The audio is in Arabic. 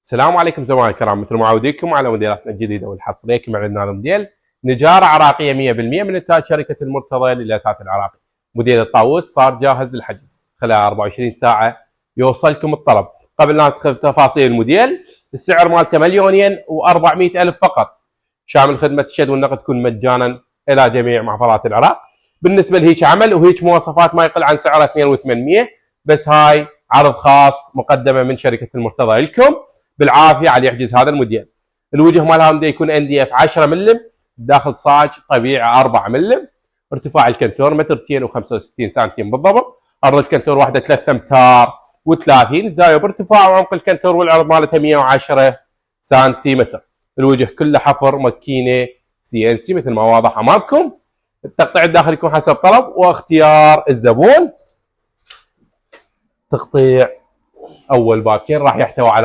السلام عليكم زملائي الكرام، مثل ما عوديكم على موديلاتنا الجديده والحصريه كما عندنا موديل نجاره عراقيه 100% من انتاج شركه المرتضى للاثاث العراقي. موديل الطاووس صار جاهز للحجز، خلال 24 ساعه يوصلكم الطلب. قبل لا ندخل في تفاصيل الموديل، السعر مالته 2,400,000 فقط، شامل خدمه الشد والنقد تكون مجانا الى جميع محافظات العراق. بالنسبه لهيك عمل وهيك مواصفات ما يقل عن سعره 2,800، بس هاي عرض خاص مقدمه من شركه المرتضى لكم بالعافيه على يحجز هذا الموديل. الوجه مالها بده يكون NDF 10 ملم، داخل صاج طبيعي 4 ملم، ارتفاع الكنتور متر 265 سنتيم بالضبط، عرض الكنتور واحده 3 امتار و30، الزاويه بارتفاع وعمق الكنتور والعرض مالته 110 سنتيمتر. الوجه كله حفر ماكينه CNC مثل ما واضح امامكم. التقطيع الداخلي يكون حسب طلب واختيار الزبون. تقطيع اول باكين راح يحتوي على